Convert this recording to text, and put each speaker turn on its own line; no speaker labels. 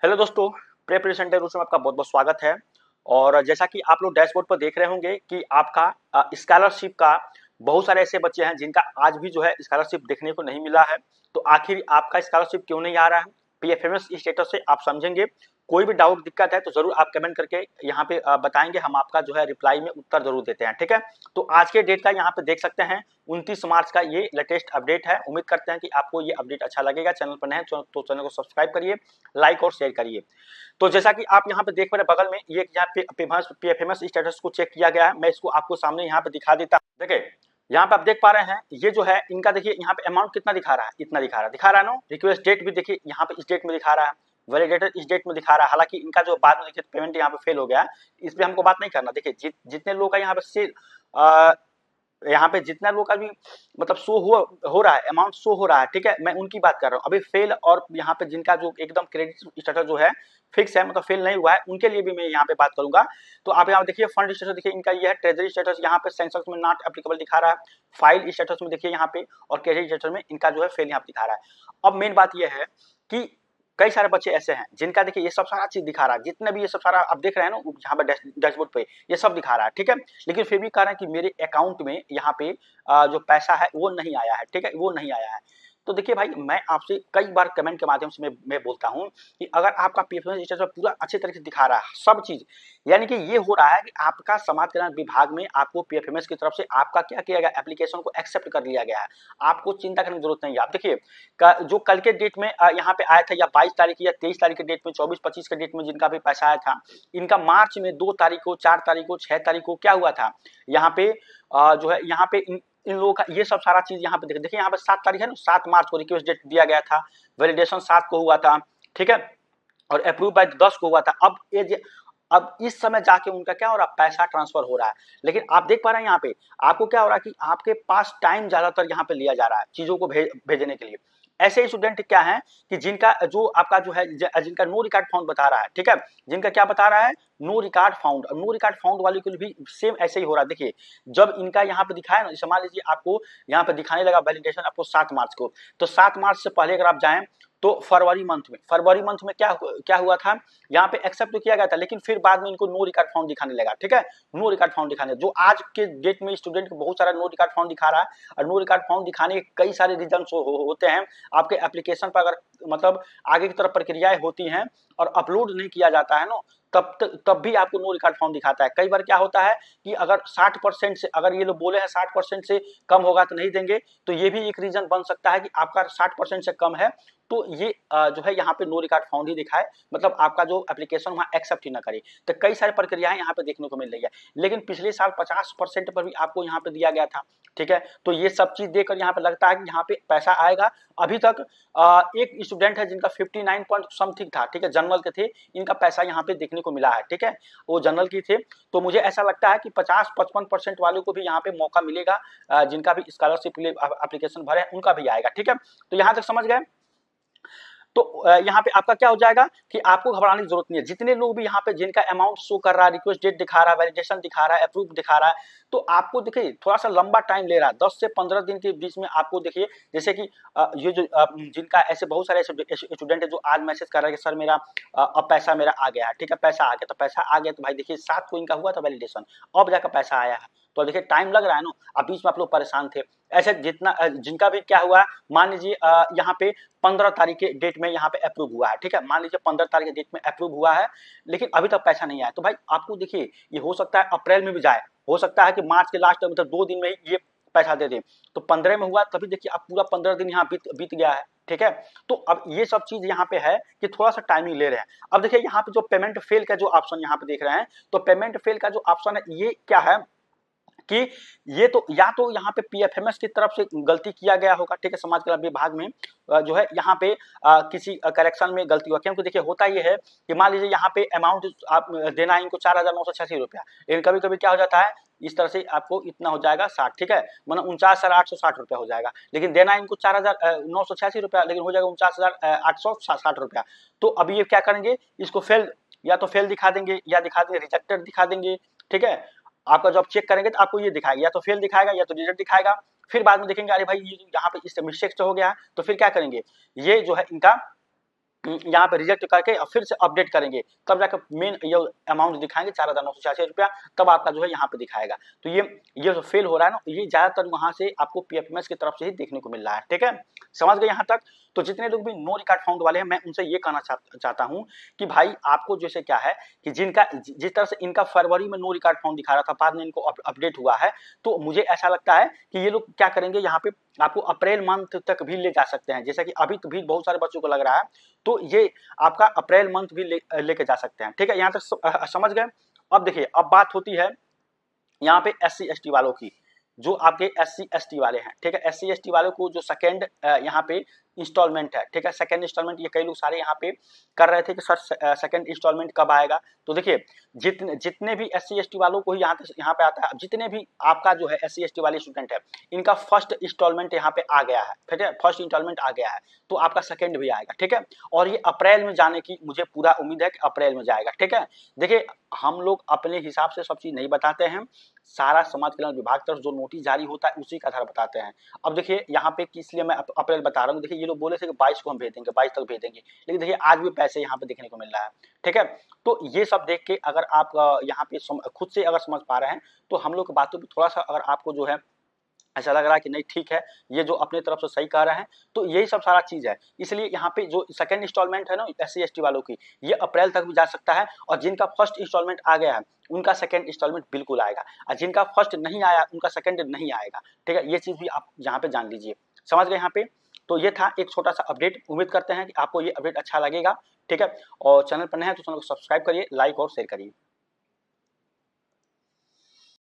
Hello दोस्तों, preparation rules में आपका बहुत बहुत स्वागत है। और जैसा कि आप लोग डैशबोर्ड पर देख रहे होंगे कि आपका स्कॉलरशिप का बहुत सारे ऐसे बच्चे हैं जिनका आज भी जो है स्कॉलरशिप देखने को नहीं मिला है। तो आखिर आपका स्कॉलरशिप क्यों नहीं आ रहा है, पीएफएमएस स्टेटस से आप समझेंगे। कोई भी डाउट दिक्कत है तो जरूर आप कमेंट करके यहाँ पे बताएंगे, हम आपका जो है रिप्लाई में उत्तर जरूर देते हैं। ठीक है, तो आज के डेट का यहाँ पे देख सकते हैं 29 मार्च का ये लेटेस्ट अपडेट है। उम्मीद करते हैं कि आपको ये अपडेट अच्छा लगेगा। चैनल पर नए हैं तो चैनल को सब्सक्राइब करिए, लाइक और शेयर करिए। तो जैसा कि आप यहाँ पे देख रहे हैं बगल में ये यहाँ पे पीएफएमएस स्टेटस को चेक किया गया है। मैं इसको आपको सामने यहाँ पे दिखा देता हूँ। देखिए यहाँ पे आप देख पा रहे हैं, ये जो है इनका देखिए यहाँ पे अमाउंट कितना दिखा रहा है, इतना दिखा रहा है नो। रिक्वेस्ट डेट भी देखिए यहाँ पे इस डेट में दिखा रहा है, वैलिडेटेड इस डेट में दिखा रहा है। हालांकि इनका जो बाद में देखिए पेमेंट यहाँ पे फेल हो गया, इस पे हमको बात नहीं करना। देखिए जितने लोग का यहाँ पे यहाँ पे जितना लोग का भी मतलब शो हो रहा है, अमाउंट शो हो रहा है, ठीक है, मैं उनकी बात कर रहा हूँ। अभी फेल और यहाँ पे जिनका जो एकदम क्रेडिट स्टेटस जो है फिक्स है, मतलब फेल नहीं हुआ है, उनके लिए भी मैं यहाँ पे बात करूंगा। तो आप यहाँ देखिए फंड स्टेटस देखिए इनका ये है, ट्रेजरी स्टेटस यहाँ पे सैंक्शन में नॉट एप्लीकेबल दिखा रहा है, फाइल स्टेटस में देखिए यहाँ पे, और क्रेडिट स्टेटस में इनका जो है फेल यहाँ पे दिखा रहा है। अब मेन बात यह है कि कई सारे बच्चे ऐसे हैं जिनका देखिए ये सब सारा चीज दिखा रहा है, जितने भी ये सब सारा आप देख रहे हैं ना यहाँ पे डैशबोर्ड पे ये सब दिखा रहा है, ठीक है, लेकिन फिर भी कह रहे हैं कि मेरे अकाउंट में यहाँ पे जो पैसा है वो नहीं आया है, ठीक है, वो नहीं आया है। तो देखिए भाई, मैं आपसे कई बार कमेंट के माध्यम से मैं बोलता हूं कि अगर आपका पीएफएमएस स्टेटस पूरा अच्छे तरीके से दिखा रहा है सब चीज, यानी कि ये हो रहा है कि आपका समाज कल्याण विभाग में आपको पीएफएमएस की तरफ से आपका क्या किया गया, एप्लीकेशन को एक्सेप्ट कर लिया गया है, आपको चिंता करने की जरूरत नहीं है। आप देखिए जो कल के डेट में यहाँ पे आया था, या 22 तारीख या 23 तारीख के डेट में, 24-25 के डेट में जिनका भी पैसा आया था, इनका मार्च में 2 तारीख को, 4 तारीख को, 6 तारीख को क्या हुआ था, यहाँ पे जो है यहाँ पे इन लोगों का ये सब सारा चीज यहाँ पे देखिए यहाँ पे 7 तारीख है ना, 7 मार्च को रिक्वेस्ट डेट दिया गया था, वैलिडेशन 7 को हुआ था, ठीक है, और अप्रूव बाय 10 को हुआ था। अब इस समय जाके उनका क्या हो रहा है, पैसा ट्रांसफर हो रहा है। लेकिन आप देख पा रहे हैं यहाँ पे आपको क्या हो रहा है कि आपके पास टाइम ज्यादातर यहाँ पे लिया जा रहा है चीजों को भेजने के लिए। ऐसे स्टूडेंट क्या है कि जिनका जो आपका जो है जिनका नो रिकॉर्ड फाउंड बता रहा है, ठीक है, जिनका क्या बता रहा है, no record found. No record found वाले को भी सेम ऐसे ही हो रहा है। देखिए जब इनका यहाँ पे दिखाया ना, मान लीजिए आपको यहाँ पे दिखाने लगा वैलिडेशन आपको 7 मार्च को, तो 7 मार्च से पहले अगर आप जाएं तो फरवरी मंथ में क्या हुआ था, यहाँ पे एक्सेप्ट तो किया गया था, लेकिन फिर बाद में इनको नो रिकॉर्ड फाउंड दिखाने लगा, ठीक है, नो रिकॉर्ड फाउंड दिखाने, जो आज के डेट में स्टूडेंट को बहुत सारा नो रिकॉर्ड फाउंड दिखा रहा है। और नो रिकॉर्ड फाउंड दिखाने के कई सारे रीजन होते हैं। आपके एप्लीकेशन पर अगर मतलब आगे की तरफ प्रक्रियाएं होती हैं और अपलोड नहीं किया जाता है ना, तब भी आपको नो रिकॉर्ड फाउंड दिखाता है। कई बार क्या होता है कि अगर 60% से, अगर ये लोग बोले हैं 60% से कम होगा तो नहीं देंगे, तो ये भी एक रीजन बन सकता है कि आपका 60% से कम है तो ये जो है यहाँ पे नो रिकॉर्ड फाउंड ही दिखाए, मतलब आपका जो एप्लीकेशन वहाँ एक्सेप्ट ही ना करे। तो कई सारी प्रक्रियाएं यहाँ पे देखने को मिल रही है। लेकिन पिछले साल 50% पर भी आपको यहाँ पे दिया गया था, ठीक है, तो ये सब चीज देखकर यहाँ पे लगता है कि यहाँ पे पैसा आएगा। अभी तक एक स्टूडेंट है जिनका 59 पॉइंट समथिंग था, ठीक है, जनरल के थे, इनका पैसा यहाँ पे देखने को मिला है, ठीक है, वो जनरल की थे। तो मुझे ऐसा लगता है कि 50-55% वालों को भी यहाँ पे मौका मिलेगा, जिनका भी स्कॉलरशिप के लिए एप्लीकेशन भरे उनका भी आएगा, ठीक है। तो यहाँ तक समझ गए। तो यहाँ पे आपका क्या हो जाएगा कि आपको घबराने की जरूरत नहीं है। जितने लोग भी यहाँ पे जिनका अमाउंट शो कर रहा है, रिक्वेस्ट डेट दिखा रहा है, वैलिडेशन दिखा रहा है, अप्रूव दिखा रहा है, तो आपको देखिए थोड़ा सा लंबा टाइम ले रहा है, 10 से 15 दिन के बीच में आपको देखिए, जैसे कि ये जो जिनका ऐसे बहुत सारे स्टूडेंट है जो आज मैसेज कर रहे हैं कि सर मेरा अब पैसा मेरा आ गया है, ठीक है, पैसा आ गया, तो पैसा आ गया तो भाई देखिए 7 को इनका हुआ था वैलिडेशन, अब जाकर पैसा आया है, तो देखिए टाइम लग रहा है ना। अब बीच में आप लोग परेशान थे। ऐसे जितना जिनका भी क्या हुआ, मान लीजिए यहाँ पे 15 तारीख के डेट में यहाँ पे अप्रूव हुआ है, ठीक है, मान लीजिए 15 तारीख के डेट में अप्रूव हुआ है, लेकिन अभी तक पैसा नहीं आया, तो भाई आपको देखिए ये हो सकता है अप्रैल में भी जाए, हो सकता है कि मार्च के लास्ट मतलब 2 दिन में ही ये पैसा दे दे। तो 15 में हुआ तभी देखिए अब पूरा 15 दिन यहाँ बीत गया है, ठीक है। तो अब ये सब चीज यहाँ पे है कि थोड़ा सा टाइमिंग ले रहे हैं। अब देखिए यहाँ पे जो पेमेंट फेल का जो ऑप्शन यहाँ पे देख रहे हैं, तो पेमेंट फेल का जो ऑप्शन है ये क्या है कि ये तो या तो यहाँ पे पीएफएमएस की तरफ से गलती किया गया होगा, ठीक है, समाज कल्याण विभाग में जो है यहाँ पे किसी करेक्शन में गलती हुआ। क्योंकि देखिए होता ये है कि मान लीजिए यहाँ पे अमाउंट आप देना है इनको 4,986 रुपया, लेकिन कभी कभी क्या हो जाता है इस तरह से आपको इतना हो जाएगा 60, ठीक है, मतलब 49,860 रुपया हो जाएगा, लेकिन देना इनको 4,986 रुपया, लेकिन हो जाएगा 49,860 रुपया। तो अभी ये क्या करेंगे, इसको फेल, या तो फेल दिखा देंगे या दिखा देंगे रिजेक्टेड दिखा देंगे, ठीक है। आपका जब चेक करेंगे तो आपको ये दिखाएगा, या तो फेल दिखाएगा या तो रिजल्ट दिखाएगा। फिर बाद में देखेंगे अरे भाई ये यहाँ पे इस मिस्टेक से हो गया है, तो फिर क्या करेंगे, ये जो है इनका यहाँ पे रिजेक्ट करके और फिर से अपडेट करेंगे, तब जाकर मेन ये अमाउंट दिखाएंगे 4,986 रुपया, तब आपका जो है यहाँ पे दिखाएगा। तो ये जो फेल हो रहा है ना, ये ज्यादातर वहां से आपको पीएफएमएस की तरफ से ही देखने को मिल रहा है। ठीक है, समझ गए यहाँ तक? तो जितने लोग भी नो रिकॉर्ड फाउंड वाले हैं, मैं उनसे ये कहना चाहता हूँ कि भाई आपको जैसे क्या है कि जिनका जिस तरह से इनका फरवरी में नो रिकॉर्ड फाउंड दिखा रहा था, बाद में इनको अपडेट हुआ है, तो मुझे ऐसा लगता है कि ये लोग क्या करेंगे, यहाँ पे आपको अप्रैल मंथ तक भी ले जा सकते हैं, जैसा कि अभी तो भी बहुत सारे बच्चों को लग रहा है, तो ये आपका अप्रैल मंथ भी लेके जा सकते हैं। ठीक है, यहाँ तक समझ गए? अब देखिए, अब बात होती है यहाँ पे SC ST वालों की, जो आपके SC ST वाले हैं। ठीक है, SC ST वालों को जो सेकेंड यहाँ पे इंस्टॉलमेंट है, ठीक है, सेकेंड इंस्टॉलमेंट, ये कई लोग सारे यहाँ पे कर रहे थे कि सर सेकेंड इंस्टॉलमेंट कब आएगा। तो देखिए, जितने भी SC ST वालों को ही यहाँ पे आता है, जितने भी आपका जो है SC ST वाले स्टूडेंट है, इनका फर्स्ट इंस्टॉलमेंट यहाँ पे आ गया है। ठीक है, फर्स्ट इंस्टॉलमेंट आ गया है, तो आपका सेकेंड भी आएगा। ठीक है, और ये अप्रैल में जाने की मुझे पूरा उम्मीद है कि अप्रैल में जाएगा। ठीक है, देखिए हम लोग अपने हिसाब से सब चीज नहीं बताते हैं, सारा समाज कल्याण विभाग तरफ जो नोटिस जारी होता है उसी का आधार बताते हैं। अब देखिए यहाँ पे किस लिए मैं अप्रैल बता रहा हूँ, देखिए ये लोग बोले थे कि 22 को हम भेज देंगे, 22 तक भेज देंगे, लेकिन देखिए आज भी पैसे यहाँ पे देखने को मिल रहा है। ठीक है, तो ये सब देख के अगर आप यहाँ पे खुद से अगर समझ पा रहे हैं, तो हम लोग की बातों पर थोड़ा सा अगर आपको जो है ऐसा लग रहा है कि नहीं ठीक है, ये जो अपने तरफ से सही कह रहे हैं, तो यही सब सारा चीज है। इसलिए यहाँ पे जो सेकंड इंस्टॉलमेंट है ना SC ST वालों की, ये अप्रैल तक भी जा सकता है, और जिनका फर्स्ट इंस्टॉलमेंट आ गया है उनका सेकंड इंस्टॉलमेंट बिल्कुल आएगा, और जिनका फर्स्ट नहीं आया उनका सेकंड नहीं आएगा। ठीक है, ये चीज भी आप यहाँ पे जान लीजिए। समझ गए यहाँ पे? तो ये था एक छोटा सा अपडेट, उम्मीद करते हैं कि आपको ये अपडेट अच्छा लगेगा। ठीक है, और चैनल पर नए हैं तो चैनल को सब्सक्राइब करिए, लाइक और शेयर करिए।